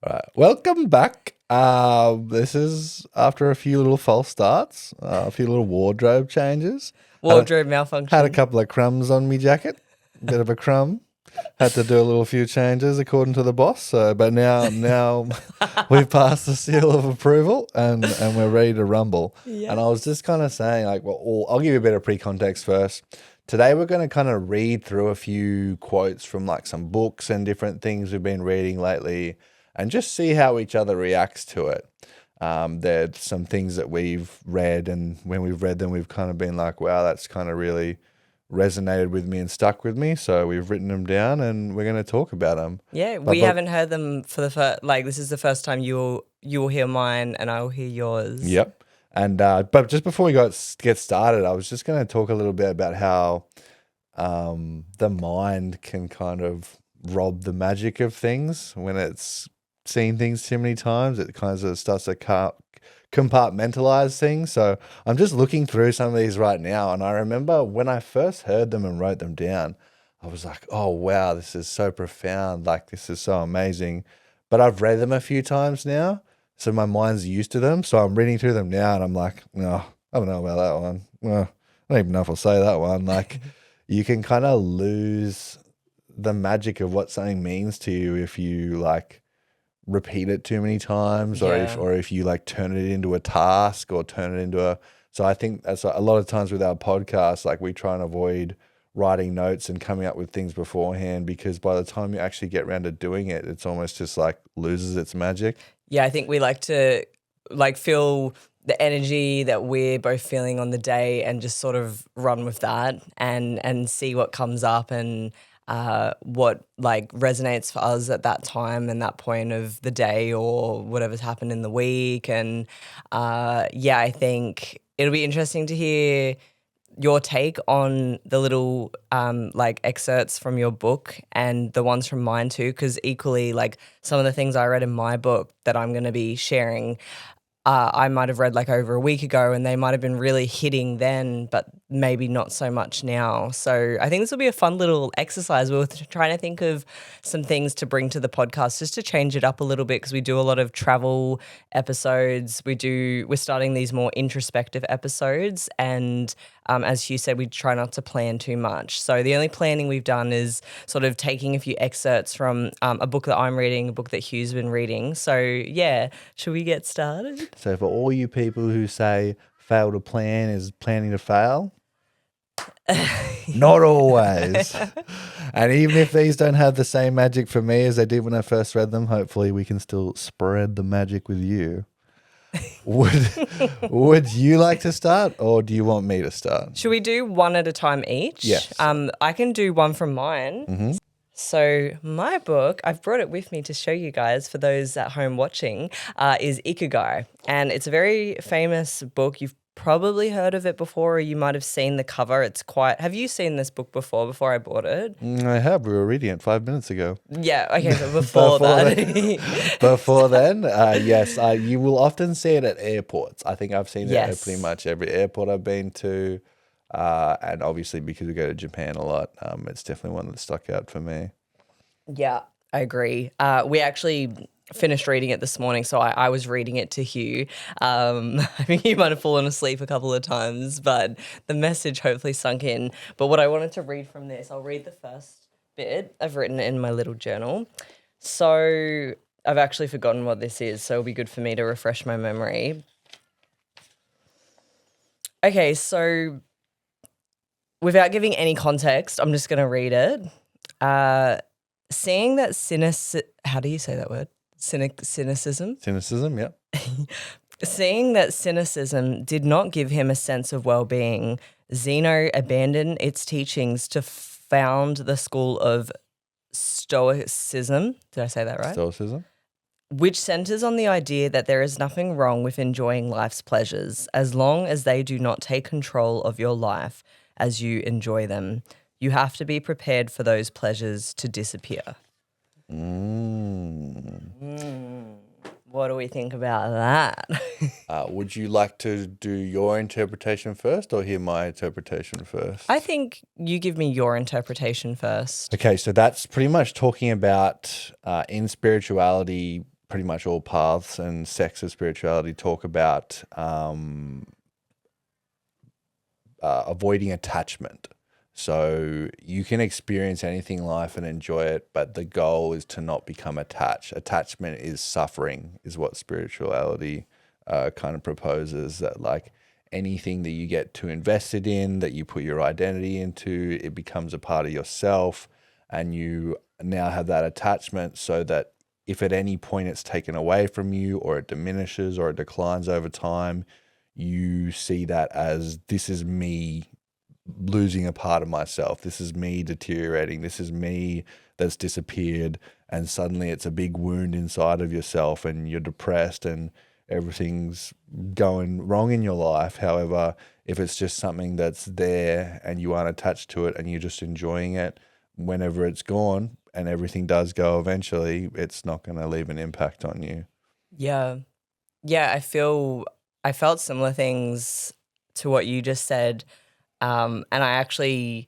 Right. Welcome back. This is after a few little false starts, a few little wardrobe changes. Wardrobe Had a malfunction. couple of crumbs on me jacket, bit of a crumb. Had to do a little few changes according to the boss. So, but now we've passed the seal of approval and we're ready to rumble. Yeah. And I was just kind of saying, like, well, I'll give you a bit of pre-context first. Today we're going to kind of read through a few quotes from like some books and different things we've been reading lately, and just see how each other reacts to it. There's some things that we've read, and when we've read them, we've kind of been like, wow, that's kind of really resonated with me and stuck with me. So we've written them down and we're going to talk about them. Yeah, we haven't heard them for the first, this is the first time you'll hear mine and I'll hear yours. Yep. And but just before we get started, I was just going to talk a little bit about how the mind can kind of rob the magic of things when it's seen things too many times. It kind of starts to compartmentalize things. So I'm just looking through some of these right now, and I remember when I first heard them and wrote them down, I was like, oh wow, this is so profound, like this is so amazing. But I've read them a few times now, so my mind's used to them. So I'm reading through them now and I'm like, no, I don't know about that one. Well, I don't even know if I'll say that one. Like, you can kind of lose the magic of what something means to you if you like repeat it too many times, or if you like turn it into a task or turn it into a. So I think that's a lot of times with our podcast, like we try and avoid writing notes and coming up with things beforehand, because by the time you actually get around to doing it, it's almost just like loses its magic. Yeah, I think we like to feel the energy that we're both feeling on the day and just sort of run with that and see what comes up and what like resonates for us at that time and that point of the day or whatever's happened in the week. And I think it'll be interesting to hear your take on the little excerpts from your book and the ones from mine too, because equally like some of the things I read in my book that I'm going to be sharing, I might have read like over a week ago and they might have been really hitting then, but maybe not so much now. So I think this will be a fun little exercise. We were trying to think of some things to bring to the podcast just to change it up a little bit, because we do a lot of travel episodes. We're starting these more introspective episodes, and as Hugh said, we try not to plan too much. So the only planning we've done is sort of taking a few excerpts from a book that I'm reading, a book that Hugh's been reading. So yeah, should we get started? So for all you people who say fail to plan is planning to fail, not always. And even if these don't have the same magic for me as they did when I first read them, hopefully we can still spread the magic with you. Would you like to start, or do you want me to start? Should we do one at a time each? Yes. I can do one from mine. Mm-hmm. So my book, I've brought it with me to show you guys for those at home watching, is Ikigai. And it's a very famous book. You've probably heard of it before, or you might have seen the cover. Have you seen this book before I bought it? I have. We were reading it 5 minutes ago. Yeah, okay, so before that. Before then, yes. You will often see it at airports. I think I've seen it at Yes. pretty much every airport I've been to. And obviously because we go to Japan a lot, it's definitely one that stuck out for me. Yeah, I agree. We actually finished reading it this morning, so I was reading it to Hugh. I think he might have fallen asleep a couple of times, but the message hopefully sunk in. But what I wanted to read from this, I'll read the first bit. I've written it in my little journal. So I've actually forgotten what this is, so it'll be good for me to refresh my memory. Okay, so without giving any context, I'm just going to read it. Seeing that how do you say that word? Cynicism? Cynicism, yep. Seeing that cynicism did not give him a sense of well-being, Zeno abandoned its teachings to found the school of Stoicism. Did I say that right? Stoicism. Which centers on the idea that there is nothing wrong with enjoying life's pleasures as long as they do not take control of your life as you enjoy them. You have to be prepared for those pleasures to disappear. What do we think about that? Would you like to do your interpretation first or hear my interpretation first? I think you give me your interpretation first. Okay, so that's pretty much talking about in spirituality, pretty much all paths and sects of spirituality talk about avoiding attachment. So you can experience anything in life and enjoy it, but the goal is to not become attached. Attachment is suffering, is what spirituality kind of proposes, that like anything that you get too invested in, that you put your identity into, it becomes a part of yourself, and you now have that attachment, so that if at any point it's taken away from you, or it diminishes or it declines over time, you see that as, this is me losing a part of myself. This is me deteriorating. This is me that's disappeared. And suddenly it's a big wound inside of yourself, and you're depressed and everything's going wrong in your life. However, if it's just something that's there and you aren't attached to it and you're just enjoying it, whenever it's gone, and everything does go eventually, it's not going to leave an impact on you. Yeah. Yeah, I felt similar things to what you just said. And I actually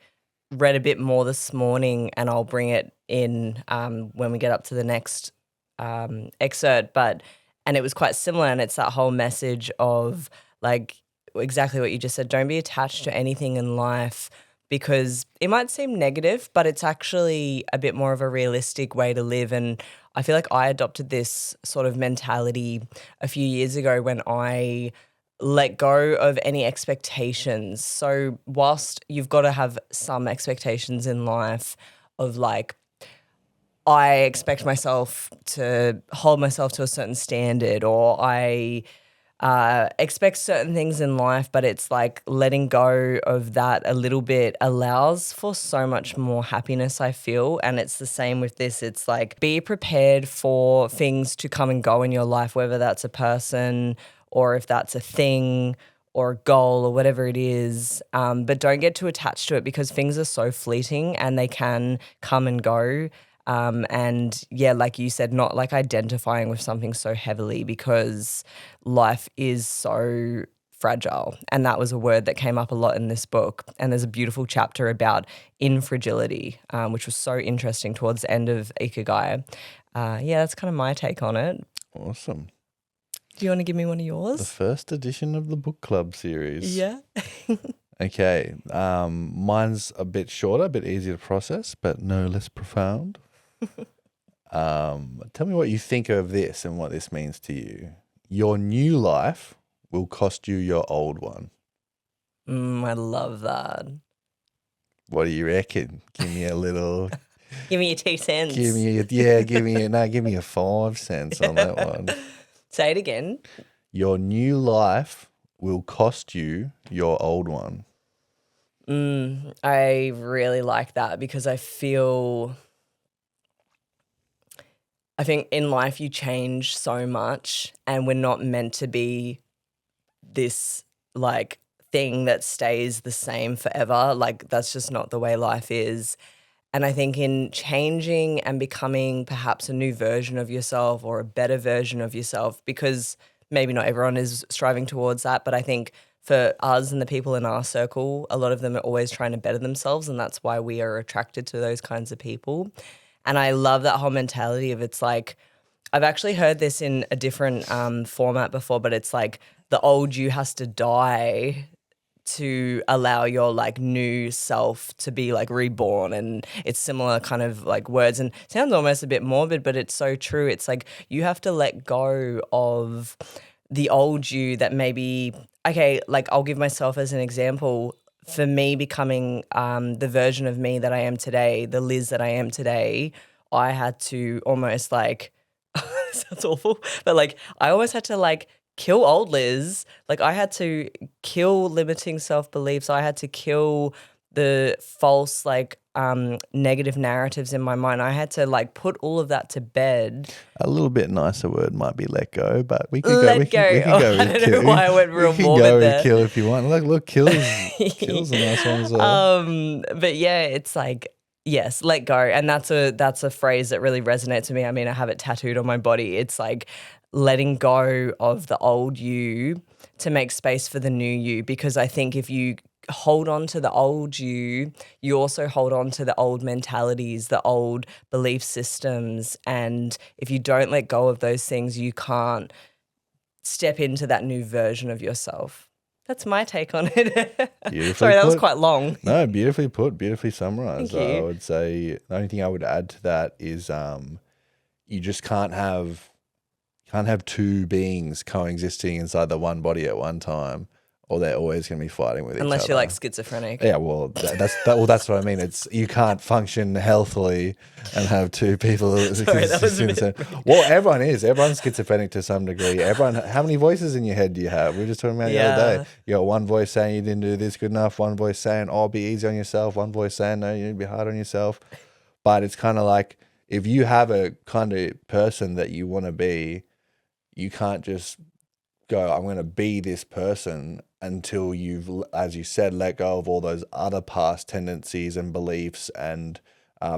read a bit more this morning, and I'll bring it in when we get up to the next excerpt. And it was quite similar, and it's that whole message of like exactly what you just said. Don't be attached to anything in life, because it might seem negative, but it's actually a bit more of a realistic way to live. And I feel like I adopted this sort of mentality a few years ago when I let go of any expectations. So whilst you've got to have some expectations in life of like, I expect myself to hold myself to a certain standard, or I expect certain things in life, but it's like letting go of that a little bit allows for so much more happiness, I feel. And it's the same with this. It's like, be prepared for things to come and go in your life, whether that's a person or if that's a thing or a goal or whatever it is. But don't get too attached to it, because things are so fleeting and they can come and go. And yeah, like you said, not like identifying with something so heavily, because life is so fragile. And that was a word that came up a lot in this book. And there's a beautiful chapter about infragility, which was so interesting towards the end of Ikigai. Yeah, that's kind of my take on it. Awesome. Do you want to give me one of yours? The first edition of the book club series. Yeah. Okay. Mine's a bit shorter, a bit easier to process, but no less profound. Tell me what you think of this and what this means to you. Your new life will cost you your old one. I love that. What do you reckon? Give me a little. Give me your 2 cents. Give me a 5 cents on that one. Say it again. Your new life will cost you your old one. I really like that, because I think in life you change so much, and we're not meant to be this like thing that stays the same forever. Like, that's just not the way life is. And I think in changing and becoming perhaps a new version of yourself, or a better version of yourself, because maybe not everyone is striving towards that, but I think for us and the people in our circle, a lot of them are always trying to better themselves, and that's why we are attracted to those kinds of people. And I love that whole mentality of, it's like, I've actually heard this in a different format before, but it's like the old you has to die to allow your like new self to be like reborn. And it's similar kind of like words, and sounds almost a bit morbid, but it's so true. It's like you have to let go of the old you that maybe, okay, like I'll give myself as an example. For me, becoming the version of me that I am today, the Liz that I am today, I had to almost like, sounds awful, but like I almost had to like kill old Liz. Like I had to kill limiting self-beliefs. I had to kill the false like negative narratives in my mind. I had to like put all of that to bed. A little bit nicer word might be let go, but we can go. Let We go. can go I with don't kill. know why I went real we can morbid go there. with kill if you want. Look, kill's a nice one as well. But yeah, it's like, yes, let go. And that's a phrase that really resonates with me. I mean, I have it tattooed on my body. It's like letting go of the old you to make space for the new you. Because I think if you hold on to the old you also hold on to the old mentalities, the old belief systems. And if you don't let go of those things, you can't step into that new version of yourself. That's my take on it. Beautifully Sorry, that was put. quite long. No, beautifully put, beautifully summarized. Thank you. I would say the only thing I would add to that is you just can't have two beings coexisting inside the one body at one time, or they're always going to be fighting with each other. Unless you're like schizophrenic. Yeah, well, that's what I mean. It's you can't function healthily and have two people. Sorry, that was a bit... Well, everyone's schizophrenic to some degree. How many voices in your head do you have? We were just talking about the other day. You got one voice saying you didn't do this good enough, one voice saying, oh, be easy on yourself, one voice saying, no, you need to be hard on yourself. But it's kind of like, if you have a kind of person that you want to be, you can't just go, I'm going to be this person until you've, as you said, let go of all those other past tendencies and beliefs and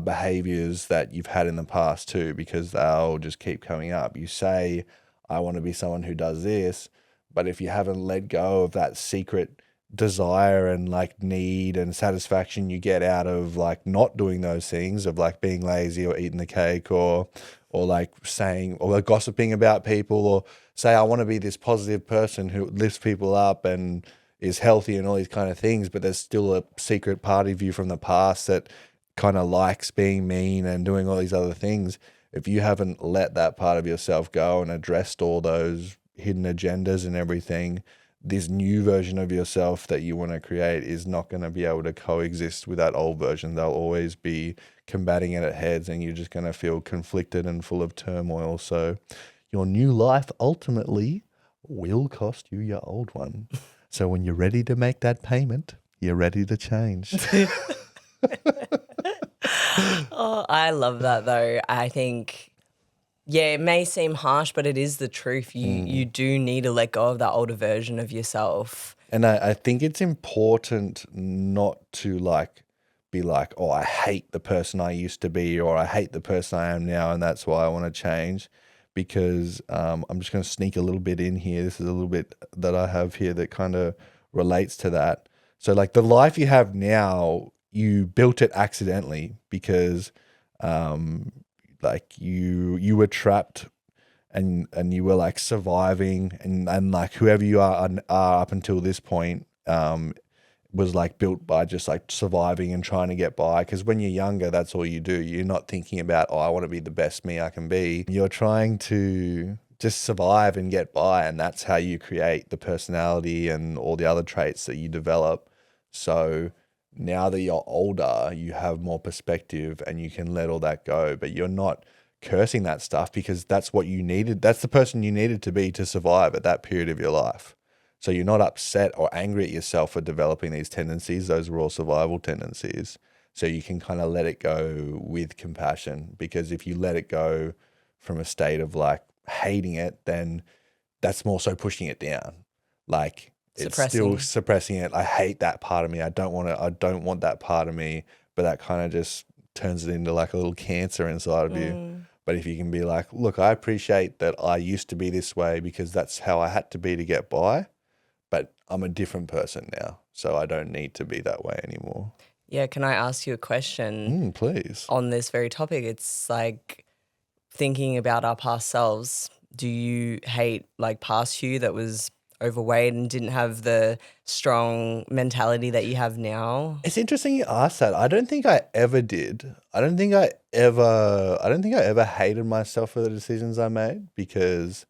behaviors that you've had in the past too, because they'll just keep coming up. You say, I want to be someone who does this, but if you haven't let go of that secret desire and like need and satisfaction you get out of like not doing those things, of like being lazy or eating the cake or like saying or like gossiping about people, or say I want to be this positive person who lifts people up and is healthy and all these kind of things, but there's still a secret part of you from the past that kind of likes being mean and doing all these other things. If you haven't let that part of yourself go and addressed all those hidden agendas and everything, this new version of yourself that you want to create is not going to be able to coexist with that old version. They'll always be combating it at heads, and you're just going to feel conflicted and full of turmoil. So your new life ultimately will cost you your old one. So when you're ready to make that payment, you're ready to change. Oh, I love that though. I think, yeah, it may seem harsh, but it is the truth. You do need to let go of that older version of yourself. And I think it's important not to like be like, oh, I hate the person I used to be, or I hate the person I am now, and that's why I want to change. Because I'm just going to sneak a little bit in here. This is a little bit that I have here that kind of relates to that. So like the life you have now, you built it accidentally because like you were trapped and you were like surviving, and like whoever you are up until this point was like built by just like surviving and trying to get by. Because when you're younger, that's all you do. You're not thinking about, oh, I want to be the best me I can be. You're trying to just survive and get by, and that's how you create the personality and all the other traits that you develop. So now that you're older, you have more perspective and you can let all that go, but you're not cursing that stuff because that's what you needed. That's the person you needed to be to survive at that period of your life. So you're not upset or angry at yourself for developing these tendencies. Those were all survival tendencies. So you can kind of let it go with compassion, because if you let it go from a state of like hating it, then that's more so pushing it down. Like it's still suppressing it. I hate that part of me. I don't want that part of me, but that kind of just turns it into like a little cancer inside of you. But if you can be like, look, I appreciate that I used to be this way because that's how I had to be to get by, but I'm a different person now, so I don't need to be that way anymore. Yeah, can I ask you a question? Please. On this very topic, it's like thinking about our past selves. Do you hate like past you that was overweight and didn't have the strong mentality that you have now? It's interesting you asked that. I don't think I ever did. I don't think I ever hated myself for the decisions I made, because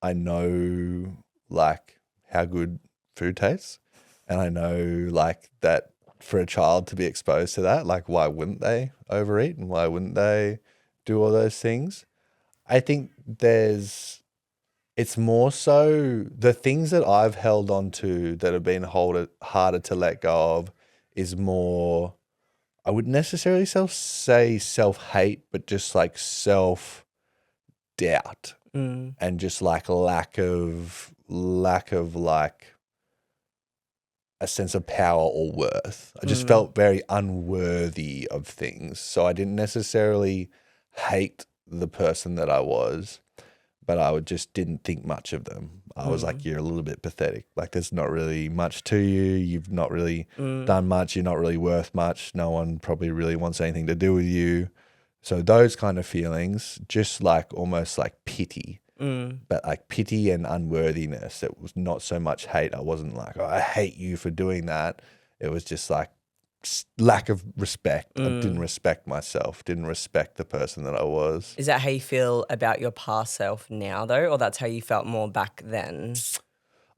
I know like how good food tastes, and I know like that for a child to be exposed to that, like why wouldn't they overeat and why wouldn't they do all those things? I think it's more so the things that I've held on to that have been harder to let go of is more, I wouldn't necessarily say self-hate, but just like self-doubt and just like lack of like a sense of power or worth. I just felt very unworthy of things. So I didn't necessarily hate the person that I was, but I would just didn't think much of them. I was like, you're a little bit pathetic. Like there's not really much to you. You've not really done much. You're not really worth much. No one probably really wants anything to do with you. So those kind of feelings, just like almost like pity, but like pity and unworthiness. It was not so much hate. I wasn't like, oh, I hate you for doing that. It was just like lack of respect. I didn't respect myself, didn't respect the person that I was. Is that how you feel about your past self now, though, or that's how you felt more back then?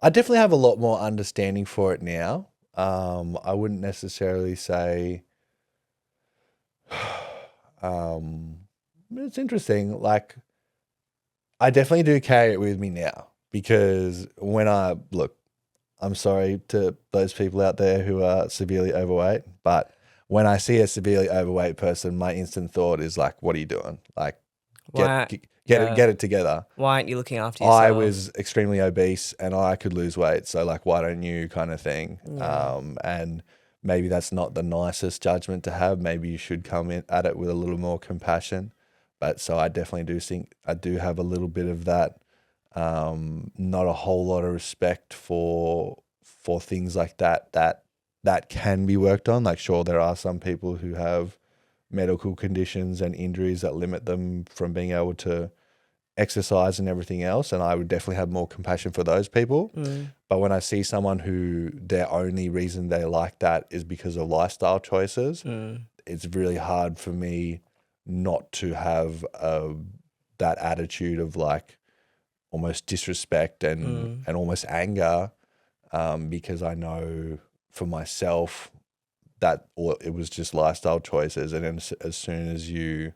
I definitely have a lot more understanding for it now. I wouldn't necessarily say. It's interesting. Like, I definitely do carry it with me now because when I look, I'm sorry to those people out there who are severely overweight, but when I see a severely overweight person, my instant thought is like, "What are you doing? Like, get it together." Why aren't you looking after yourself? I was extremely obese and I could lose weight, so like, why don't you, kind of thing. And maybe that's not the nicest judgment to have. Maybe you should come in at it with a little more compassion. But so I definitely do think I do have a little bit of that. Not a whole lot of respect for things like that can be worked on. Like, sure, there are some people who have medical conditions and injuries that limit them from being able to exercise and everything else, and I would definitely have more compassion for those people. But when I see someone who their only reason they like that is because of lifestyle choices, it's really hard for me not to have that attitude of like almost disrespect and almost anger, because I know for myself that it was just lifestyle choices. And then as soon as you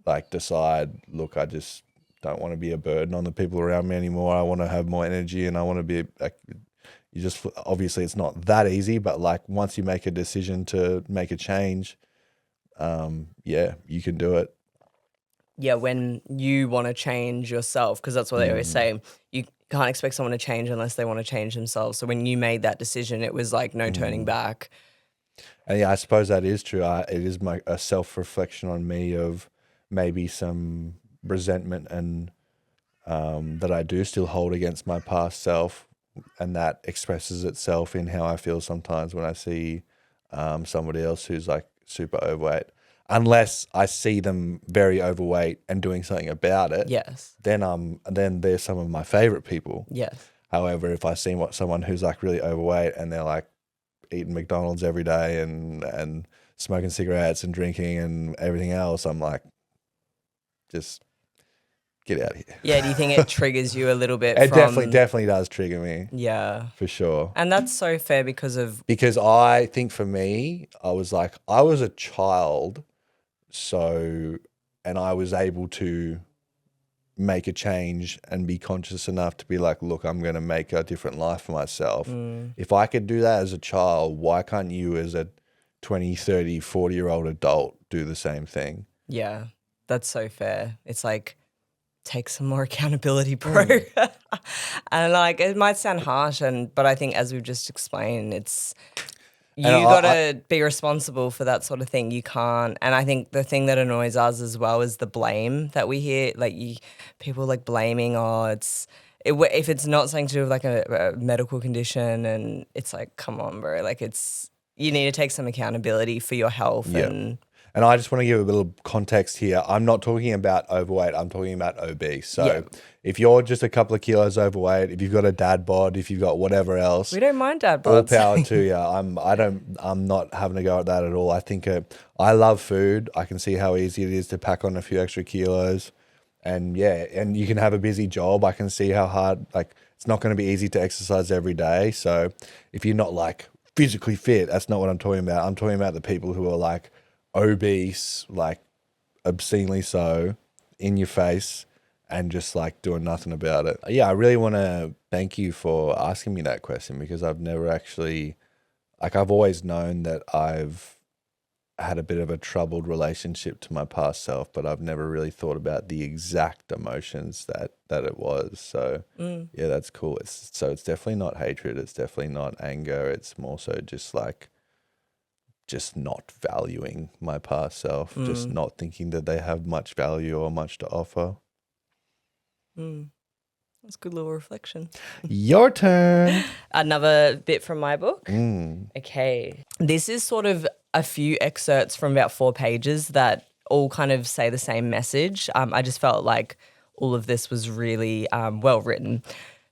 like decide, look, I just don't want to be a burden on the people around me anymore. I want to have more energy and I want to be like, you just, obviously it's not that easy, but like once you make a decision to make a change, you can do it. Yeah, when you want to change yourself, because that's what they always say. You can't expect someone to change unless they want to change themselves. So when you made that decision, it was like no turning back. And yeah, I suppose that is true. It is a self-reflection on me of maybe some resentment and that I do still hold against my past self, and that expresses itself in how I feel sometimes when I see somebody else who's like super overweight. Unless I see them very overweight and doing something about it, Yes. then they're some of my favorite people. Yes. However, if I see someone who's like really overweight and they're like eating McDonald's every day and smoking cigarettes and drinking and everything else, I'm like, just get out of here. Yeah, do you think it triggers you a little bit? It definitely does trigger me. Yeah. For sure. And that's so fair because I think for me, I was a child, and I was able to make a change and be conscious enough to be like, look, I'm going to make a different life for myself. If I could do that as a child, why can't you as a 20, 30, 40-year-old adult do the same thing? Yeah, that's so fair. It's like, take some more accountability, bro. And like, it might sound harsh, but I think as we've just explained, it's you gotta be responsible for that sort of thing. You can't. And I think the thing that annoys us as well is the blame that we hear. Like people like blaming. If it's not something to do with like a medical condition, and it's like, come on, bro. Like you need to take some accountability for your health. Yeah. And I just want to give a little context here. I'm not talking about overweight. I'm talking about obese. So if you're just a couple of kilos overweight, if you've got a dad bod, if you've got whatever else, we don't mind dad bods. All power to you. I'm not having a go at that at all. I think I love food. I can see how easy it is to pack on a few extra kilos, and you can have a busy job. I can see how hard. Like, it's not going to be easy to exercise every day. So if you're not like physically fit, that's not what I'm talking about. I'm talking about the people who are like obese, like obscenely so, in your face, and just like doing nothing about it. Yeah, I really want to thank you for asking me that question, because I've never actually, like, I've always known that I've had a bit of a troubled relationship to my past self, but I've never really thought about the exact emotions that it was. So yeah, that's cool. It's definitely not hatred. It's definitely not anger. It's more so just like, just not valuing my past self, just not thinking that they have much value or much to offer. That's a good little reflection. Your turn. Another bit from my book. Okay. This is sort of a few excerpts from about 4 pages that all kind of say the same message. I just felt like all of this was really well written.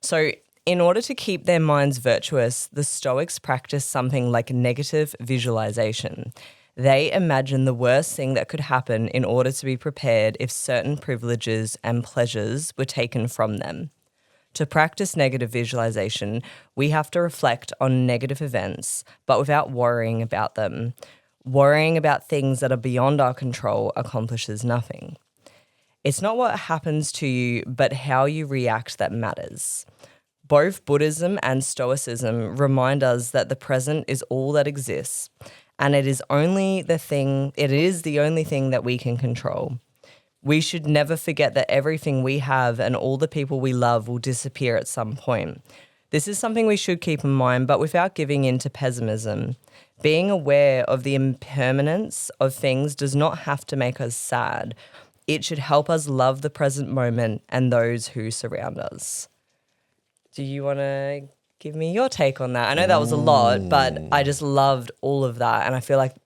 So, in order to keep their minds virtuous, the Stoics practice something like negative visualization. They imagine the worst thing that could happen in order to be prepared if certain privileges and pleasures were taken from them. To practice negative visualization, we have to reflect on negative events, but without worrying about them. Worrying about things that are beyond our control accomplishes nothing. It's not what happens to you, but how you react that matters. Both Buddhism and Stoicism remind us that the present is all that exists, and it is the only thing that we can control. We should never forget that everything we have and all the people we love will disappear at some point. This is something we should keep in mind, but without giving in to pessimism. Being aware of the impermanence of things does not have to make us sad. It should help us love the present moment and those who surround us. Do you want to give me your take on that? I know that was a lot, but I just loved all of that. And I feel like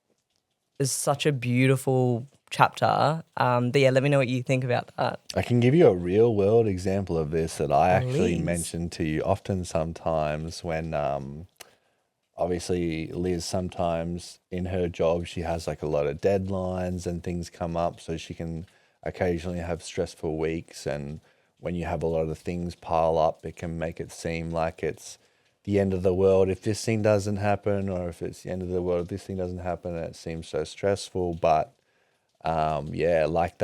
it's such a beautiful chapter. But yeah, let me know what you think about that. I can give you a real world example of this that I actually Please. mention to you often sometimes when obviously Liz sometimes in her job she has like a lot of deadlines and things come up, so she can occasionally have stressful weeks, and when you have a lot of things pile up it can make it seem like it's the end of the world if this thing doesn't happen, or if it's the end of the world if this thing doesn't happen, and it seems so stressful. But like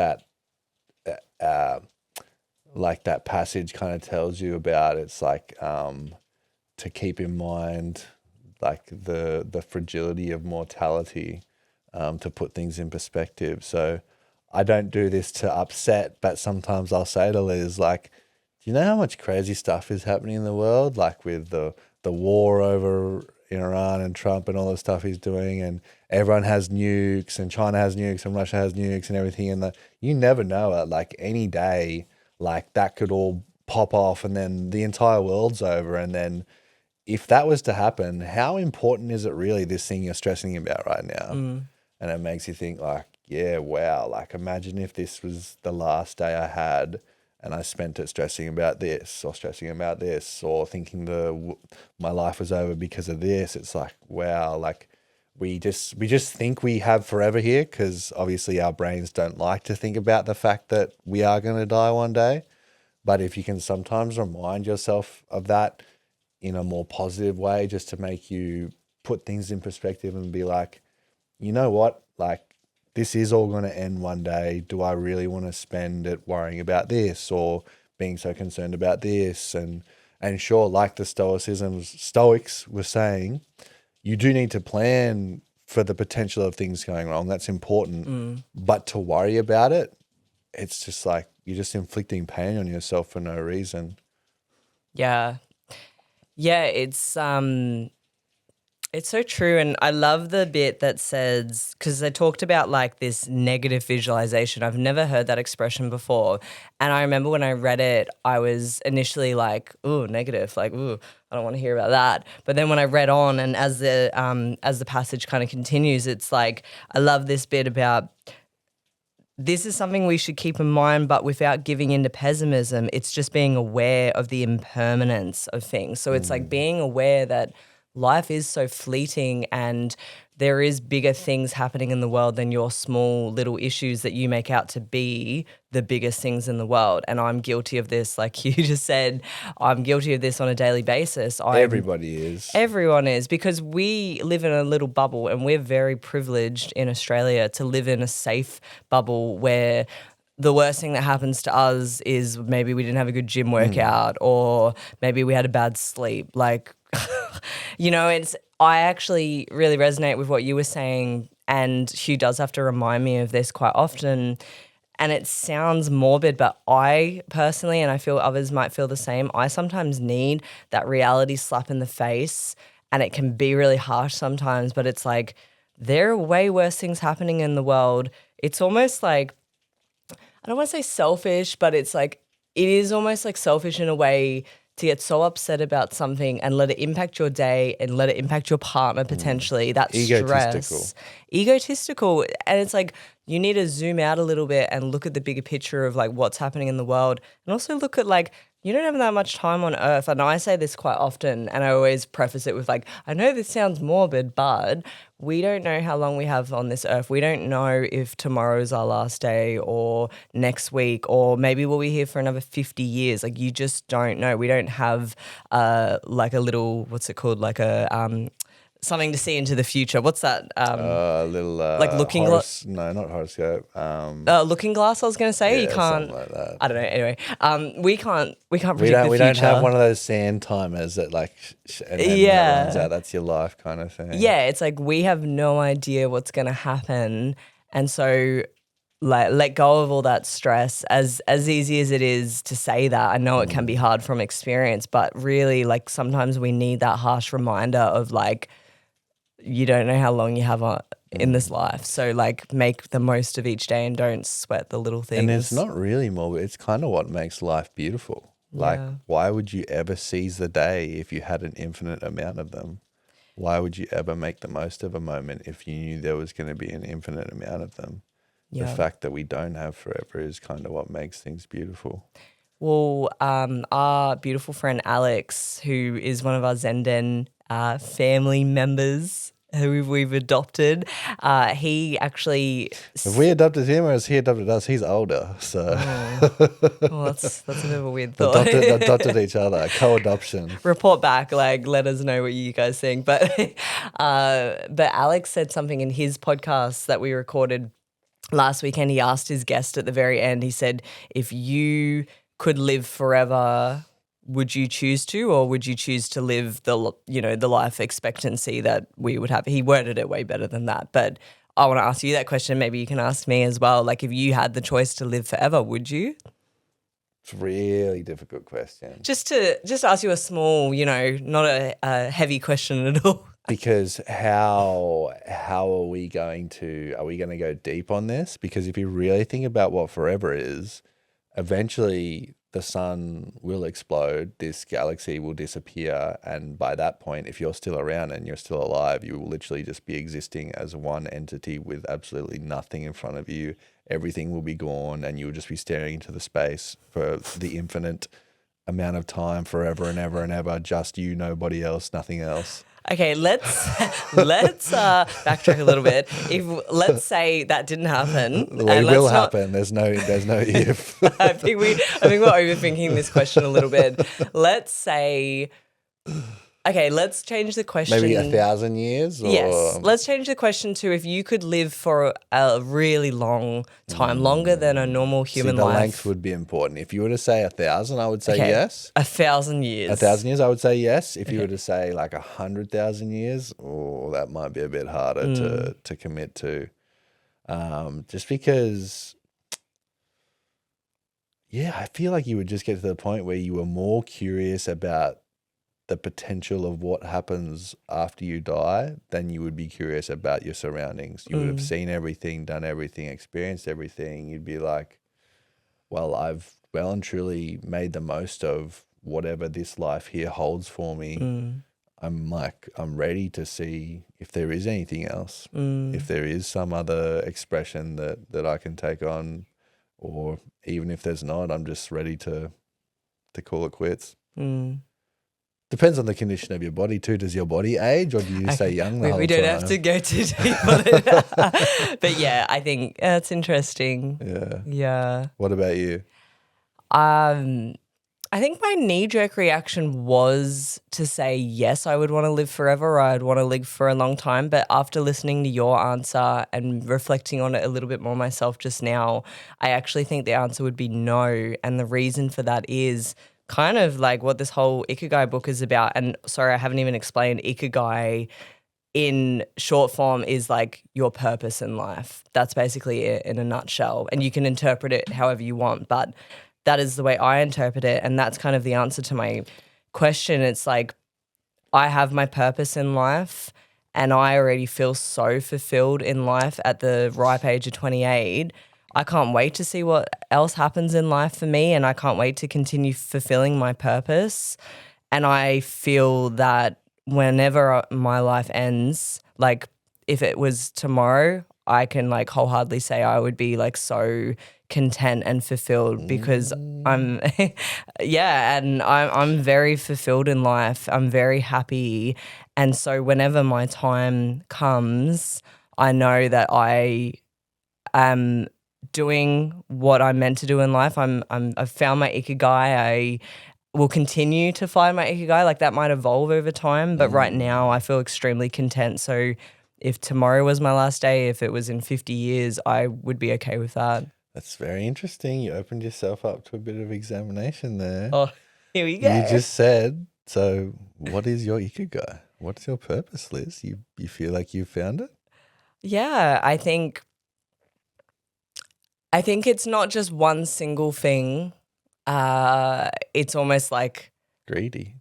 that passage kind of tells you about, it's like to keep in mind like the fragility of mortality, to put things in perspective. So I don't do this to upset, but sometimes I'll say to Liz, like, do you know how much crazy stuff is happening in the world? Like with the war over in Iran and Trump and all the stuff he's doing, and everyone has nukes, and China has nukes, and Russia has nukes and everything. And you never know it. Like any day, like that could all pop off, and then the entire world's over. And then if that was to happen, how important is it really, this thing you're stressing about right now? And it makes you think like, yeah, wow, like imagine if this was the last day I had and I spent it stressing about this or stressing about this or thinking my life was over because of this. It's like, wow, like we just think we have forever here, because obviously our brains don't like to think about the fact that we are going to die one day. But if you can sometimes remind yourself of that in a more positive way, just to make you put things in perspective and be like, you know what, like this is all going to end one day. Do I really want to spend it worrying about this or being so concerned about this? And sure, like the Stoics were saying, you do need to plan for the potential of things going wrong. That's important. But to worry about it, it's just like you're just inflicting pain on yourself for no reason. Yeah. Yeah, it's so true. And I love the bit that says, because they talked about like this negative visualization. I've never heard that expression before. And I remember when I read it, I was initially like, ooh, negative, like, ooh, I don't want to hear about that. But then when I read on, and as the passage kind of continues, it's like, I love this bit about, this is something we should keep in mind, but without giving into pessimism. It's just being aware of the impermanence of things. So it's like being aware that life is so fleeting and there is bigger things happening in the world than your small little issues that you make out to be the biggest things in the world. And I'm guilty of this. Like you just said, I'm guilty of this on a daily basis. Everybody is. Everyone is, because we live in a little bubble, and we're very privileged in Australia to live in a safe bubble where the worst thing that happens to us is maybe we didn't have a good gym workout, or maybe we had a bad sleep. Like, I actually really resonate with what you were saying, and Hugh does have to remind me of this quite often. And it sounds morbid, but I personally, and I feel others might feel the same, I sometimes need that reality slap in the face, and it can be really harsh sometimes, but it's like there are way worse things happening in the world. It's almost like, I don't want to say selfish, but it's like it is almost like selfish in a way to get so upset about something and let it impact your day and let it impact your partner potentially. That stress. Egotistical. And it's like you need to zoom out a little bit and look at the bigger picture of like what's happening in the world, and also look at like you don't have that much time on earth. And I say this quite often, and I always preface it with like, I know this sounds morbid, but we don't know how long we have on this earth. We don't know if tomorrow's our last day or next week, or maybe we'll be here for another 50 years. Like you just don't know. We don't have like a little, what's it called? Like a something to see into the future. What's that? Little like looking glass. No, not horoscope. Looking glass. I was going to say you can't. Something like that. I don't know. Anyway, we can't predict the future. We don't have one of those sand timers that like and then when it runs out, that's your life kind of thing. Yeah, it's like we have no idea what's going to happen, and so like let go of all that stress. As easy as it is to say that, I know it can be hard from experience, but really, like sometimes we need that harsh reminder of like, you don't know how long you have in this life. So like make the most of each day and don't sweat the little things. And it's not really morbid. It's kind of what makes life beautiful. Like why would you ever seize the day if you had an infinite amount of them? Why would you ever make the most of a moment if you knew there was going to be an infinite amount of them? The fact that we don't have forever is kind of what makes things beautiful. Well, our beautiful friend Alex, who is one of our Zen Den family members who we've adopted, he actually... Have we adopted him or has he adopted us? He's older, so... Well, that's a bit of a weird thought. Adopted each other, co-adoption. Report back, like let us know what you guys think. But Alex said something in his podcast that we recorded last weekend. He asked his guest at the very end, he said, if you could live forever, would you choose to, or would you choose to live the life expectancy that we would have? He worded it way better than that, but I want to ask you that question. Maybe you can ask me as well. Like if you had the choice to live forever, would you? It's a really difficult question. Just ask you a small, not a heavy question at all. Because how are we going to go deep on this? Because if you really think about what forever is, eventually the sun will explode, this galaxy will disappear, and by that point, if you're still around and you're still alive, you will literally just be existing as one entity with absolutely nothing in front of you. Everything will be gone, and you will just be staring into the space for the infinite amount of time, forever and ever and ever, just you, nobody else, nothing else. Okay, let's backtrack a little bit. Let's say that didn't happen. It will happen. There's no if. I think we're overthinking this question a little bit. Let's say, okay, let's change the question. Maybe 1,000 years? Or... Yes. Let's change the question to if you could live for a really long time, longer than a normal human life. The length would be important. If you were to say 1,000, I would say yes. 1,000 years. 1,000 years, I would say yes. If you were to say like 100,000 years, that might be a bit harder to commit to. Just because, I feel like you would just get to the point where you were more curious about the potential of what happens after you die than you would be curious about your surroundings. You would have seen everything, done everything, experienced everything. You'd be like, well, I've well and truly made the most of whatever this life here holds for me. I'm ready to see if there is anything else, if there is some other expression that I can take on, or even if there's not, I'm just ready to call it quits. Depends on the condition of your body too. Does your body age, or do you stay young the whole time? We don't have to go too deep on it. But yeah, I think that's interesting. Yeah. What about you? I think my knee-jerk reaction was to say yes, I would want to live forever, or I'd want to live for a long time. But after listening to your answer and reflecting on it a little bit more myself just now, I actually think the answer would be no. And the reason for that is kind of like what this whole Ikigai book is about. And sorry, I haven't even explained Ikigai in short form is like your purpose in life. That's basically it in a nutshell. And you can interpret it however you want, but that is the way I interpret it. And that's kind of the answer to my question. It's like I have my purpose in life and I already feel so fulfilled in life at the ripe age of 28. I can't wait to see what else happens in life for me, and I can't wait to continue fulfilling my purpose. And I feel that whenever my life ends, like if it was tomorrow, I can like wholeheartedly say I would be like so content and fulfilled because I'm yeah, and I'm very fulfilled in life. I'm very happy. And so whenever my time comes, I know that I am doing what I'm meant to do in life. I've found my Ikigai. I will continue to find my Ikigai. Like that might evolve over time, but right now I feel extremely content. So if tomorrow was my last day, if it was in 50 years, I would be okay with that. That's very interesting. You opened yourself up to a bit of examination there. Oh, here we go. You just said, so what is your Ikigai? What's your purpose, Liz? You feel like you found it? Yeah, I think it's not just one single thing. It's almost like Greedy.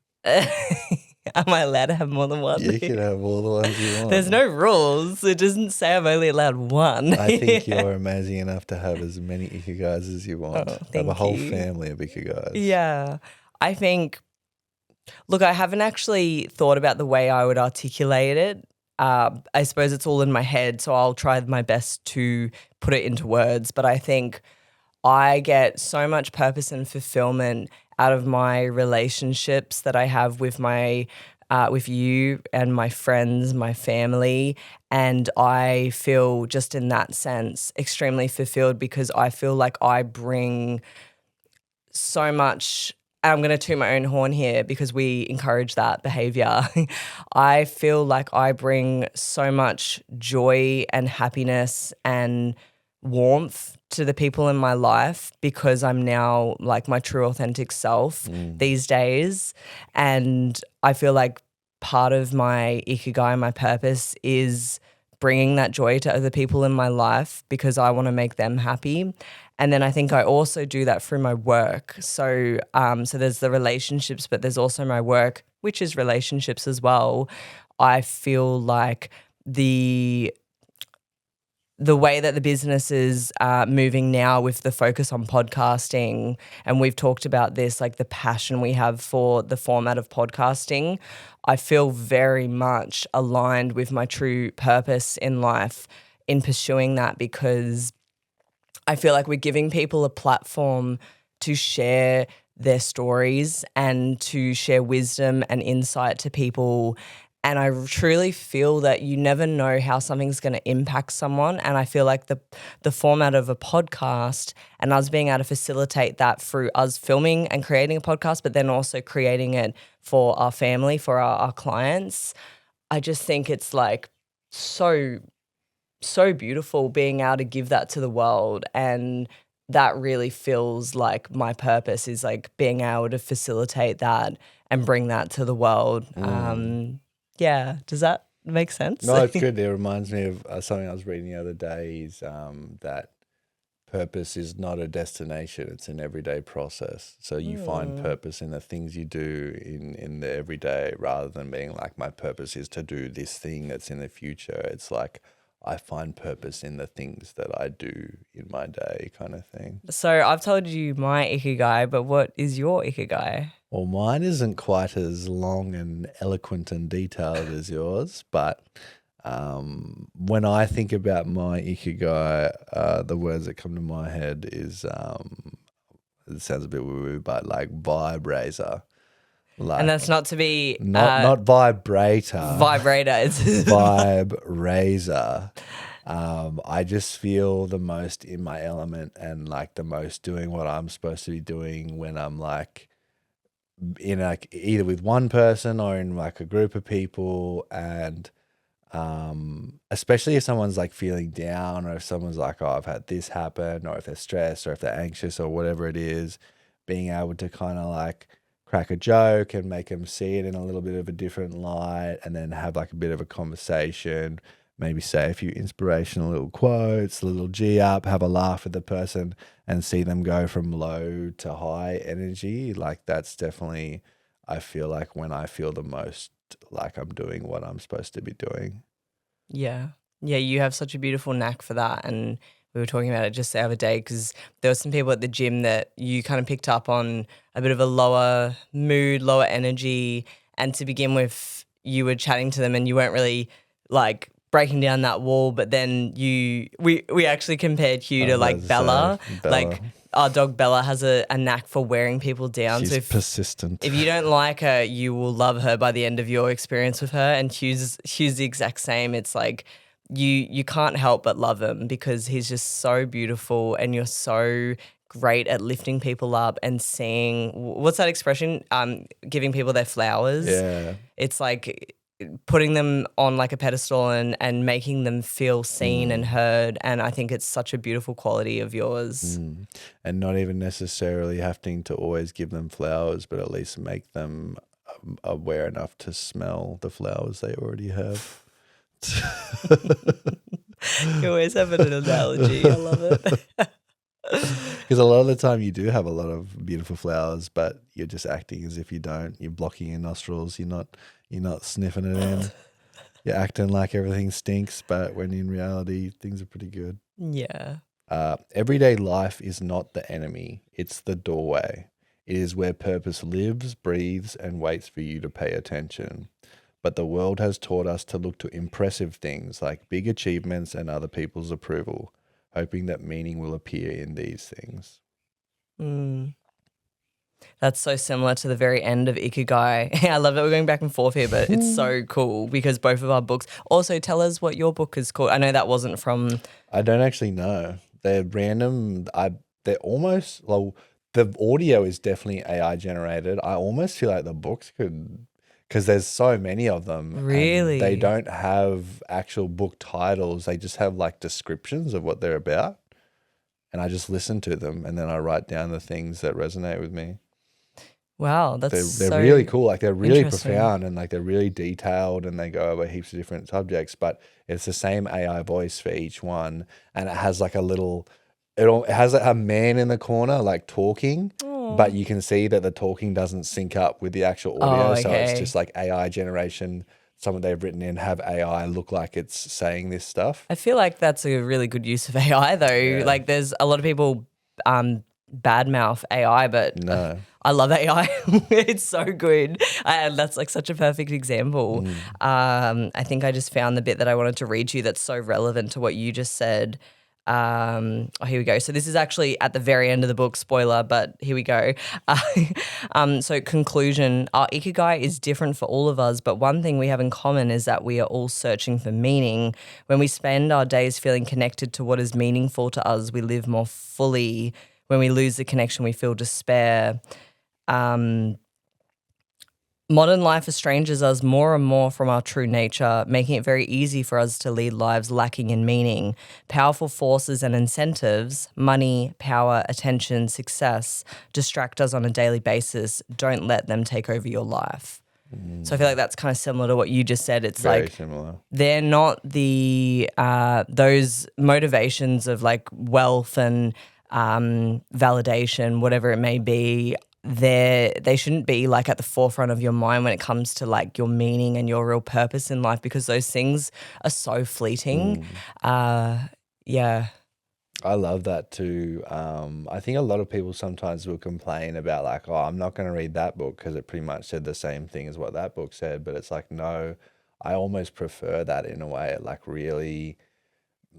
am I allowed to have more than one? You can have all the ones you want. There's no rules. It doesn't say I'm only allowed one. I think you're amazing enough to have as many Ikigais as you want. Have a whole family of Ikigais. Yeah. I think, look, I haven't actually thought about the way I would articulate it. I suppose it's all in my head, so I'll try my best to put it into words. But I think I get so much purpose and fulfillment out of my relationships that I have with with you and my friends, my family, and I feel just in that sense extremely fulfilled because I feel like I bring so much. I'm going to toot my own horn here because we encourage that behavior. I feel like I bring so much joy and happiness and warmth to the people in my life because I'm now like my true authentic self these days. And I feel like part of my Ikigai, my purpose is bringing that joy to other people in my life because I want to make them happy. And then I think I also do that through my work. So there's the relationships, but there's also my work, which is relationships as well. I feel like the way that the business is moving now with the focus on podcasting, and we've talked about this, like the passion we have for the format of podcasting, I feel very much aligned with my true purpose in life in pursuing that because I feel like we're giving people a platform to share their stories and to share wisdom and insight to people. And I truly feel that you never know how something's going to impact someone. And I feel like the format of a podcast and us being able to facilitate that through us filming and creating a podcast, but then also creating it for our family, for our clients, I just think it's like so beautiful being able to give that to the world. And that really feels like my purpose is like being able to facilitate that and bring that to the world. Yeah. Does that make sense? No, it's good. It reminds me of something I was reading the other day is that purpose is not a destination. It's an everyday process. So you find purpose in the things you do in the everyday rather than being like my purpose is to do this thing that's in the future. It's like I find purpose in the things that I do in my day kind of thing. So I've told you my Ikigai, but what is your Ikigai? Well, mine isn't quite as long and eloquent and detailed as yours, but when I think about my Ikigai, the words that come to my head is, it sounds a bit woo-woo, but like vibe raiser. Like, and that's not to be not vibrator. Vibrator. It's vibe raiser. I just feel the most in my element and like the most doing what I'm supposed to be doing when I'm like in like either with one person or in like a group of people, and especially if someone's like feeling down or if someone's like, oh, I've had this happen, or if they're stressed or if they're anxious or whatever it is, being able to kind of like crack a joke and make them see it in a little bit of a different light, and then have like a bit of a conversation, maybe say a few inspirational little quotes, a little G up, have a laugh with the person and see them go from low to high energy. Like that's definitely, I feel like when I feel the most like I'm doing what I'm supposed to be doing. Yeah. Yeah, you have such a beautiful knack for that. And we were talking about it just the other day because there were some people at the gym that you kind of picked up on a bit of a lower mood, lower energy. And to begin with, you were chatting to them and you weren't really like breaking down that wall. But then we actually compared you to like Bella. Like our dog Bella has a knack for wearing people down. She's persistent. If you don't like her, you will love her by the end of your experience with her. And Hugh's the exact same. It's like you can't help but love him because he's just so beautiful and you're so great at lifting people up and seeing, what's that expression? Giving people their flowers. Yeah. It's like putting them on like a pedestal and making them feel seen and heard. And I think it's such a beautiful quality of yours. And not even necessarily having to always give them flowers, but at least make them aware enough to smell the flowers they already have. You always have an analogy. I love it. Because a lot of the time you do have a lot of beautiful flowers, but you're just acting as if you don't. You're blocking your nostrils. You're not sniffing it in. You're acting like everything stinks, but when in reality things are pretty good. Yeah. Everyday life is not the enemy. It's the doorway. It is where purpose lives, breathes, and waits for you to pay attention. But the world has taught us to look to impressive things like big achievements and other people's approval, hoping that meaning will appear in these things. That's so similar to the very end of Ikigai. I love that we're going back and forth here, but it's so cool because both of our books. Also, tell us what your book is called. I know that wasn't from. I don't actually know. They're random. They're almost, well, the audio is definitely AI generated. I almost feel like the books could, because there's so many of them. Really? They don't have actual book titles. They just have like descriptions of what they're about. And I just listen to them and then I write down the things that resonate with me. Wow, that's they're so really cool. Like they're really interesting. profound and like they're really detailed and they go over heaps of different subjects, but it's the same AI voice for each one. And it has like it has a man in the corner like talking, but you can see that the talking doesn't sync up with the actual audio. So it's just like AI generation. Someone they've written in have AI look like it's saying this stuff. I feel like that's a really good use of AI though. Yeah. Like there's a lot of people badmouth AI, but No. I love AI. It's so good. And that's like such a perfect example. I think I just found the bit that I wanted to read to you that's so relevant to what you just said. Here we go. So this is actually at the very end of the book, spoiler, but here we go. So conclusion, our Ikigai is different for all of us, but one thing we have in common is that we are all searching for meaning. When we spend our days feeling connected to what is meaningful to us, we live more fully. When we lose the connection, we feel despair. Modern life estranges us more and more from our true nature, making it very easy for us to lead lives lacking in meaning. Powerful forces and incentives, money, power, attention, success, distract us on a daily basis. Don't let them take over your life. So I feel like that's kind of similar to what you just said. It's Very like similar. they're not the those motivations of like wealth and validation, whatever it may be. They shouldn't be like at the forefront of your mind when it comes to like your meaning and your real purpose in life, because those things are so fleeting. Yeah. I love that too. I think a lot of people sometimes will complain about like, oh, I'm not going to read that book because it pretty much said the same thing as what that book said. But it's like, no, I almost prefer that in a way. It like really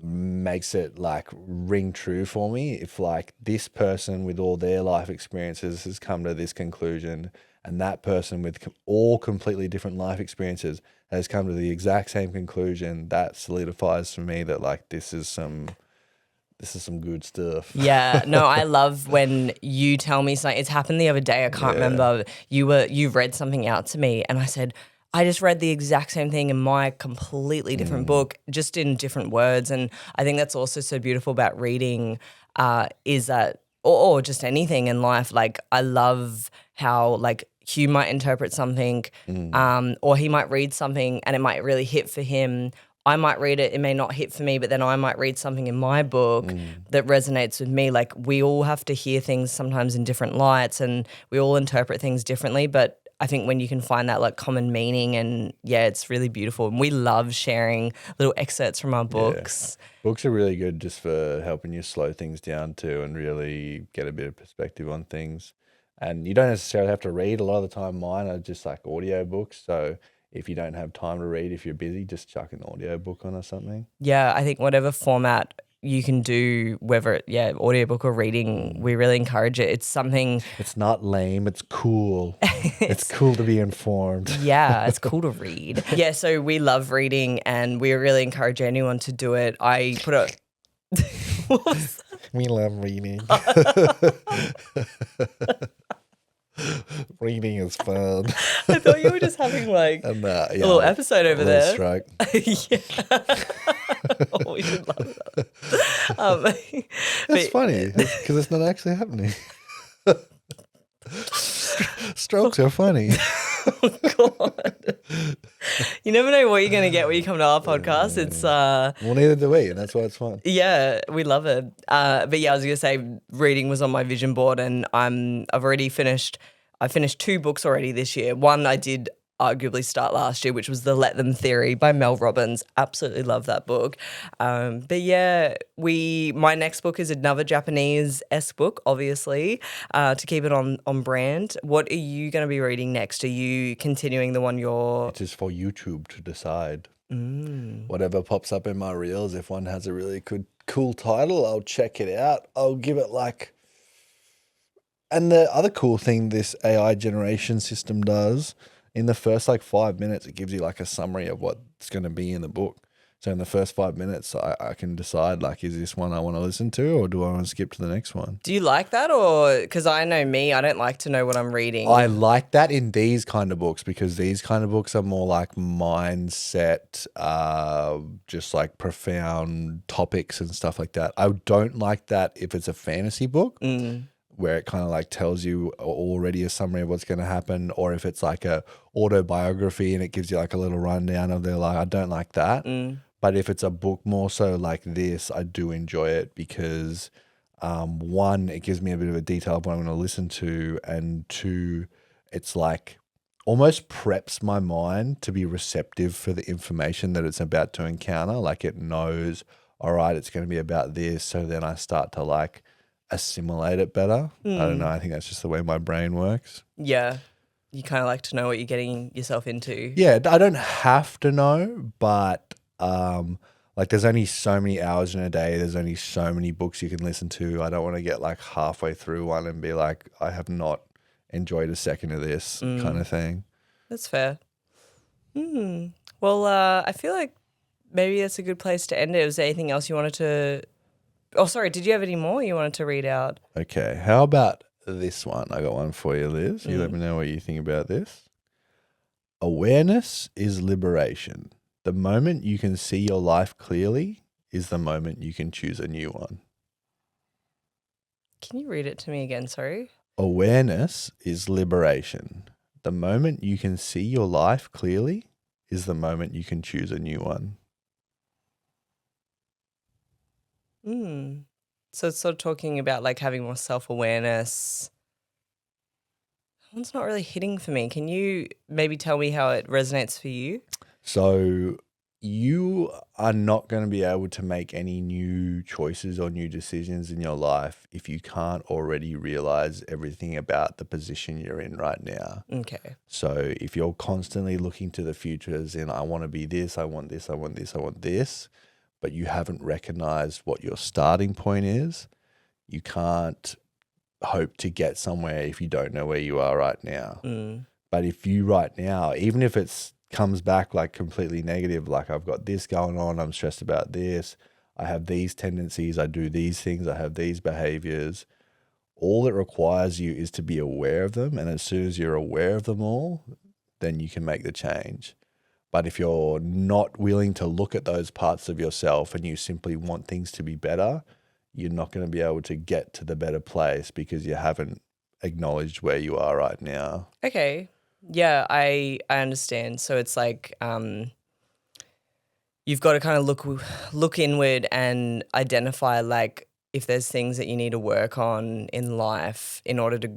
makes it like ring true for me. If like this person with all their life experiences has come to this conclusion and that person with all completely different life experiences has come to the exact same conclusion, that solidifies for me that like this is some good stuff. Yeah, no, I love when you tell me something. It's happened the other day. I can't remember. You read something out to me and I said, I just read the exact same thing in my completely different book, just in different words. And I think that's also so beautiful about reading is that, or just anything in life. Like I love how like Hugh might interpret something or he might read something and it might really hit for him. I might read it, it may not hit for me, but then I might read something in my book that resonates with me. Like we all have to hear things sometimes in different lights and we all interpret things differently. But I think when you can find that like common meaning and it's really beautiful. And we love sharing little excerpts from our books. Books are really good just for helping you slow things down too and really get a bit of perspective on things. And you don't necessarily have to read. A lot of the time mine are just like audiobooks. So if you don't have time to read, if you're busy, just chuck an audiobook on or something. Yeah, I think whatever format you can do, whether audiobook or reading, we really encourage it. It's something. It's not lame. It's cool. It's cool to be informed. Yeah, it's cool to read. Yeah, so we love reading and we really encourage anyone to do it. I put a. What was that? We love reading. Reading is fun. I thought you were just having like a little episode over there. Stroke. Oh, we should love that. That's funny because it's not actually happening. Strokes are funny. Oh, God. You never know what you're going to get when you come to our podcast. It's well, neither do we, and that's why it's fun. Yeah, we love it. But yeah, I was going to say reading was on my vision board, and I've already finished. I finished 2 books already this year. One I did arguably start last year, which was The Let Them Theory by Mel Robbins. Absolutely love that book. But yeah, my next book is another Japanese-esque book, obviously, to keep it on brand. What are you going to be reading next? Are you continuing the one you're... It is for YouTube to decide. Whatever pops up in my reels, if one has a really good, cool title, I'll check it out. I'll give it like... And the other cool thing this AI generation system does, in the first like 5 minutes, it gives you like a summary of what's going to be in the book. So in the first 5 minutes, I can decide like, is this one I want to listen to or do I want to skip to the next one? Do you like that? Or because I know me, I don't like to know what I'm reading. I like that in these kind of books because these kind of books are more like mindset, just like profound topics and stuff like that. I don't like that if it's a fantasy book. Where it kind of like tells you already a summary of what's going to happen, or if it's like a autobiography and it gives you like a little rundown of their life. I don't like that. But if it's a book more so like this, I do enjoy it because one, it gives me a bit of a detail of what I'm going to listen to, and 2, it's like almost preps my mind to be receptive for the information that it's about to encounter. Like it knows, all right, it's going to be about this. So then I start to like assimilate it better. I don't know. I think that's just the way my brain works. Yeah. You kind of like to know what you're getting yourself into. Yeah. I don't have to know, but like there's only so many hours in a day. There's only so many books you can listen to. I don't want to get like halfway through one and be like, I have not enjoyed a second of this kind of thing. That's fair. Well, I feel like maybe that's a good place to end it. Was there anything else you wanted to... Oh, sorry. Did you have any more you wanted to read out? Okay. How about this one? I got one for you, Liz. You let me know what you think about this. Awareness is liberation. The moment you can see your life clearly is the moment you can choose a new one. Can you read it to me again? Sorry. Awareness is liberation. The moment you can see your life clearly is the moment you can choose a new one. So it's sort of talking about like having more self-awareness. That one's not really hitting for me. Can you maybe tell me how it resonates for you? So you are not going to be able to make any new choices or new decisions in your life if you can't already realize everything about the position you're in right now. Okay. So if you're constantly looking to the future as in, I want to be this, I want this, I want this, I want this, but you haven't recognized what your starting point is, you can't hope to get somewhere if you don't know where you are right now. But if you right now, even if it's comes back like completely negative, like I've got this going on, I'm stressed about this, I have these tendencies, I do these things, I have these behaviors, all it requires you is to be aware of them. And as soon as you're aware of them all, then you can make the change. But if you're not willing to look at those parts of yourself and you simply want things to be better, you're not going to be able to get to the better place because you haven't acknowledged where you are right now. Okay. Yeah, I understand. So it's like you've got to kind of look inward and identify like if there's things that you need to work on in life in order to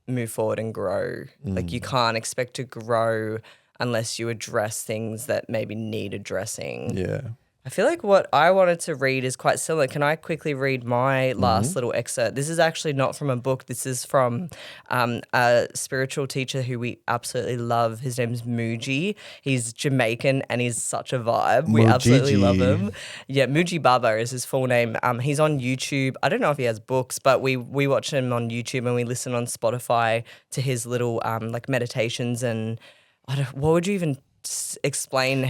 move forward and grow. Like you can't expect to grow unless you address things that maybe need addressing. Yeah. I feel like what I wanted to read is quite similar. Can I quickly read my last little excerpt? This is actually not from a book. This is from a spiritual teacher who we absolutely love. His name's Mooji. He's Jamaican and he's such a vibe. We absolutely love him. Yeah, Mooji Baba is his full name. He's on YouTube. I don't know if he has books, but we watch him on YouTube and we listen on Spotify to his little like meditations and what would you even explain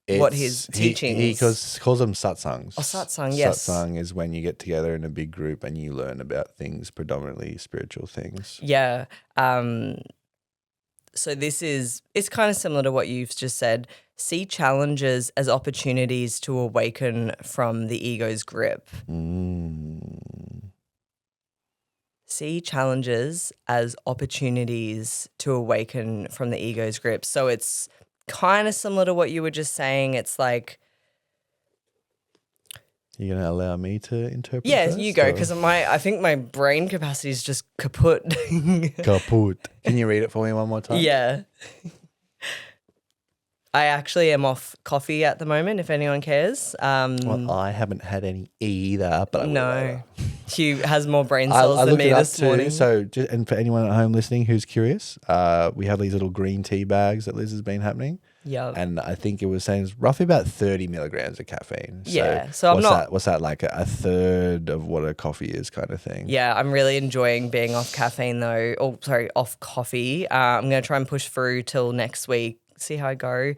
what his teachings? He calls them satsangs. Oh, satsang, yes. Satsang is when you get together in a big group and you learn about things, predominantly spiritual things. Yeah. So it's kind of similar to what you've just said. See challenges as opportunities to awaken from the ego's grip. See challenges as opportunities to awaken from the ego's grip. So it's kind of similar to what you were just saying. It's like, you're going to allow me to interpret yeah, this, you go, because I think my brain capacity is just kaput. Kaput. Can you read it for me one more time? Yeah. I actually am off coffee at the moment, if anyone cares. Well, I haven't had any either, but I will. No. Hugh has more brain cells than me this morning. So, and for anyone at home listening who's curious, we have these little green tea bags that Liz has been happening. Yeah. And I think it was saying it's roughly about 30 milligrams of caffeine. Yeah. So what's that like a third of what a coffee is kind of thing? Yeah, I'm really enjoying being off caffeine though. Oh, sorry, off coffee. I'm going to try and push through till next week. See how I go.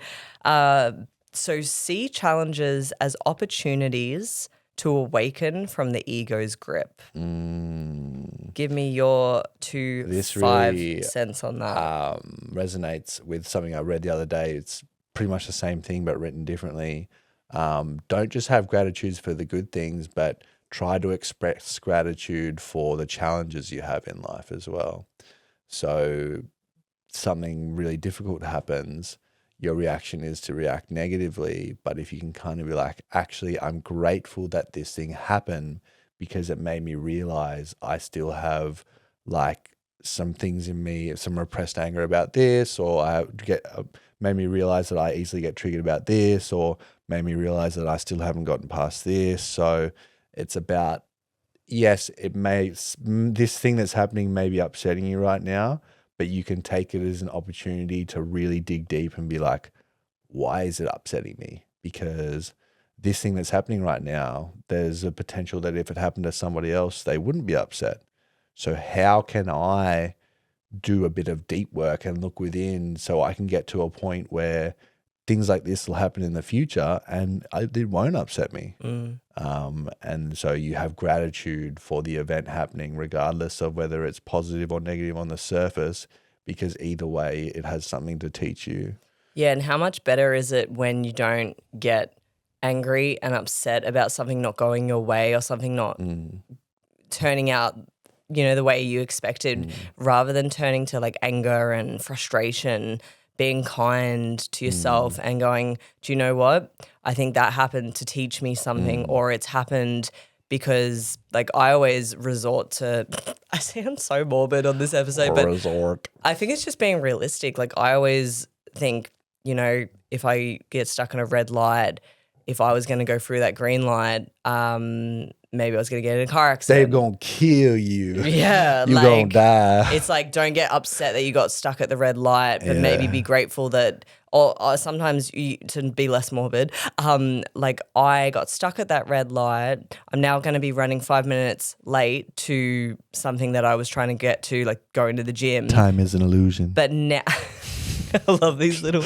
So see challenges as opportunities to awaken from the ego's grip. Give me your 5 cents on that. Resonates with something I read the other day. It's pretty much the same thing but written differently. Don't just have gratitude for the good things, but try to express gratitude for the challenges you have in life as well. So something really difficult happens, your reaction is to react negatively. But if you can kind of be like, actually, I'm grateful that this thing happened because it made me realize I still have like some things in me, some repressed anger about this, or made me realize that I easily get triggered about this, or made me realize that I still haven't gotten past this. So it's about, yes, this thing that's happening may be upsetting you right now, but you can take it as an opportunity to really dig deep and be like, why is it upsetting me? Because this thing that's happening right now, there's a potential that if it happened to somebody else, they wouldn't be upset. So how can I do a bit of deep work and look within so I can get to a point where things like this will happen in the future and it won't upset me. And so you have gratitude for the event happening, regardless of whether it's positive or negative on the surface, because either way it has something to teach you. Yeah, and how much better is it when you don't get angry and upset about something not going your way or something not turning out, the way you expected, rather than turning to like anger and frustration, being kind to yourself and going, do you know what? I think that happened to teach me something, or it's happened because like I always resort to, I sound so morbid on this episode, but I think it's just being realistic. Like I always think, if I get stuck in a red light, if I was going to go through that green light, maybe I was going to get in a car accident. They're going to kill you. Yeah. You're going to die. It's like, don't get upset that you got stuck at the red light, but maybe be grateful that, or sometimes to be less morbid, like I got stuck at that red light. I'm now going to be running 5 minutes late to something that I was trying to get to, like going to the gym. Time is an illusion. But now, I love these little...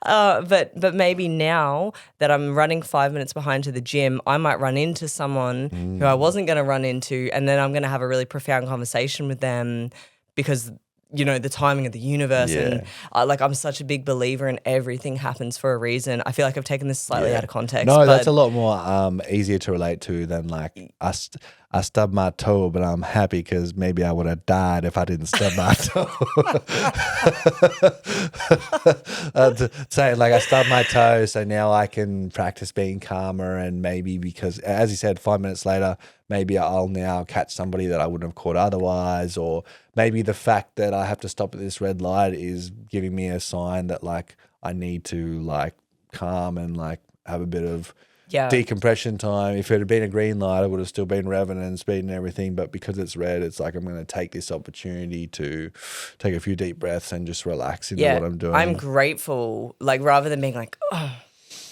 But maybe now that I'm running 5 minutes behind to the gym, I might run into someone who I wasn't going to run into, and then I'm going to have a really profound conversation with them because, the timing of the universe. Yeah. And I'm such a big believer in everything happens for a reason. I feel like I've taken this slightly out of context. No, that's a lot more easier to relate to than like us. I stubbed my toe, but I'm happy because maybe I would have died if I didn't stub my toe. Saying like I stubbed my toe, so now I can practice being calmer, and maybe because, as you said, 5 minutes later, maybe I'll now catch somebody that I wouldn't have caught otherwise, or maybe the fact that I have to stop at this red light is giving me a sign that like I need to like calm and like have a bit of decompression time. If it had been a green light, I would have still been revving and speeding and everything. But because it's red, it's like I'm going to take this opportunity to take a few deep breaths and just relax into what I'm doing. I'm grateful, like rather than being like, oh,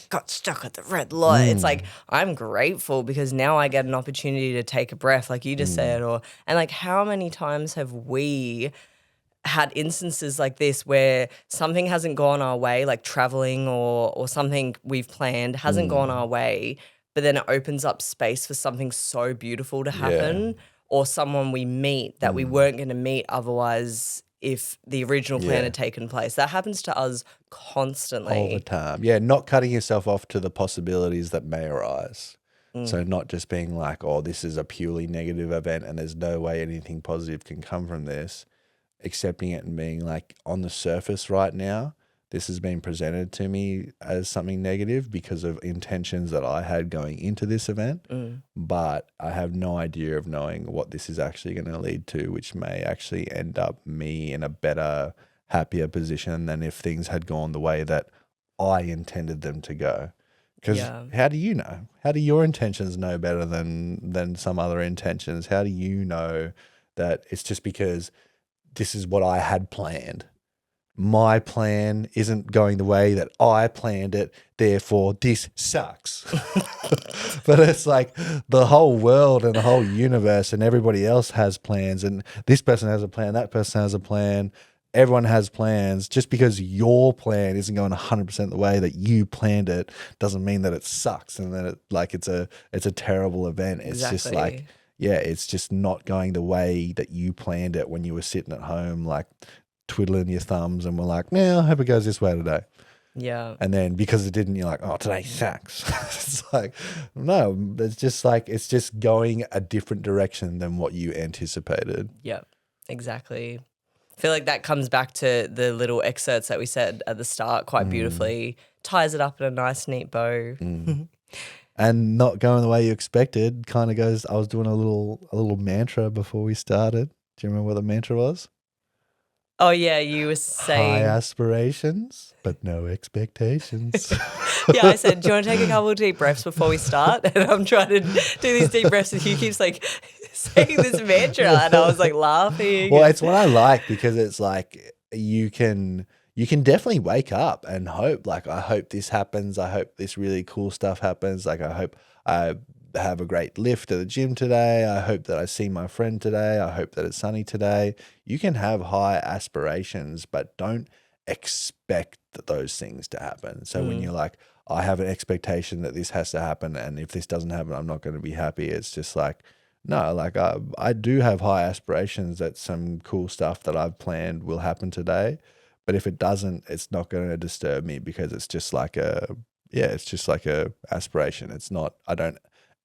got stuck at the red light. It's like I'm grateful because now I get an opportunity to take a breath, like you just said, and like how many times have we had instances like this where something hasn't gone our way, like traveling or something we've planned hasn't gone our way, but then it opens up space for something so beautiful to happen, or someone we meet that we weren't going to meet otherwise if the original plan had taken place. That happens to us constantly. All the time. Yeah, not cutting yourself off to the possibilities that may arise. So not just being like, oh, this is a purely negative event and there's no way anything positive can come from this. Accepting it and being like, on the surface right now, this has been presented to me as something negative because of intentions that I had going into this event, but I have no idea of knowing what this is actually going to lead to, which may actually end up me in a better, happier position than if things had gone the way that I intended them to go. Because how do you know? How do your intentions know better than some other intentions? How do you know that it's just because this is what I had planned? My plan isn't going the way that I planned it, therefore this sucks. But it's like the whole world and the whole universe and everybody else has plans, and this person has a plan, that person has a plan, everyone has plans. Just because your plan isn't going 100% the way that you planned it doesn't mean that it sucks and that it's a terrible event. It's just like, it's just not going the way that you planned it when you were sitting at home, like twiddling your thumbs and were like, I hope it goes this way today. Yeah. And then because it didn't, you're like, oh, today sucks. It's like, no, it's just going a different direction than what you anticipated. Yeah, exactly. I feel like that comes back to the little excerpts that we said at the start quite beautifully, ties it up in a nice, neat bow. And not going the way you expected kind of goes, I was doing a little mantra before we started. Do you remember what the mantra was? Oh, yeah, you were saying... High aspirations, but no expectations. Yeah, I said, do you want to take a couple of deep breaths before we start? And I'm trying to do these deep breaths and he keeps like saying this mantra and I was like laughing. Well, it's what I like because it's like you can definitely wake up and hope, like, I hope this happens. I hope this really cool stuff happens. Like, I hope I have a great lift at the gym today. I hope that I see my friend today. I hope that it's sunny today. You can have high aspirations, but don't expect those things to happen. So when you're like, I have an expectation that this has to happen, and if this doesn't happen, I'm not going to be happy. It's just like, no, like I do have high aspirations that some cool stuff that I've planned will happen today. But if it doesn't, it's not going to disturb me because it's just like it's just like a aspiration. It's not, I don't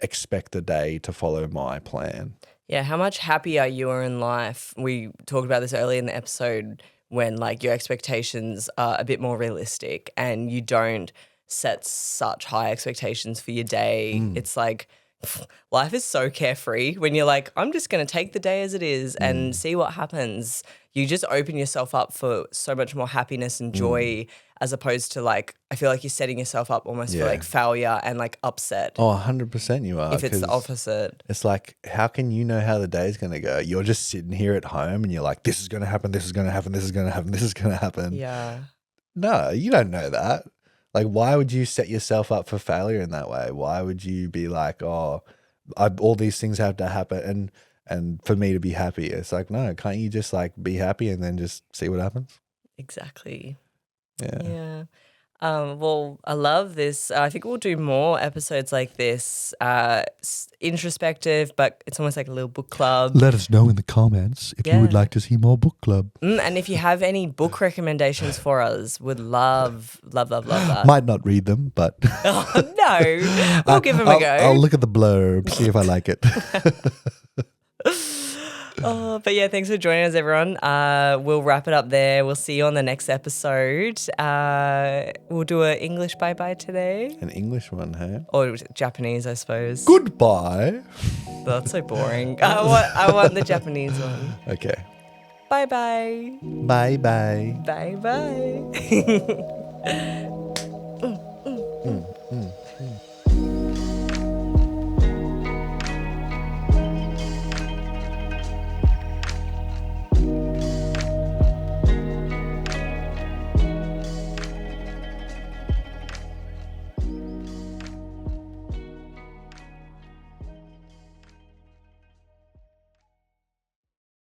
expect the day to follow my plan. Yeah, how much happier you are in life. We talked about this earlier in the episode when like your expectations are a bit more realistic and you don't set such high expectations for your day. It's like life is so carefree when you're like, I'm just going to take the day as it is and see what happens. You just open yourself up for so much more happiness and joy as opposed to like, I feel like you're setting yourself up almost for like failure and like upset. Oh, 100% you are. If it's the opposite. It's like, how can you know how the day's going to go? You're just sitting here at home and you're like, this is going to happen, this is going to happen, this is going to happen, this is going to happen. Yeah. No, you don't know that. Like, why would you set yourself up for failure in that way? Why would you be like, oh, all these things have to happen and for me to be happy? It's like, no, can't you just like be happy and then just see what happens? Exactly. Yeah. Well, I love this. I think we'll do more episodes like this, introspective, but it's almost like a little book club. Let us know in the comments if you would Yeah. like to see more book club. And if you have any book recommendations for us, would love that. Might not read them, but Oh, no, we'll give them a go. I'll look at the blurb, see if I like it. But yeah, thanks for joining us, everyone. We'll wrap it up there. We'll see you on the next episode. We'll do an English bye-bye today. An English one, hey? Or Japanese, I suppose. Goodbye. That's so boring. I want the Japanese one. Okay. Bye-bye. Bye-bye. Bye-bye.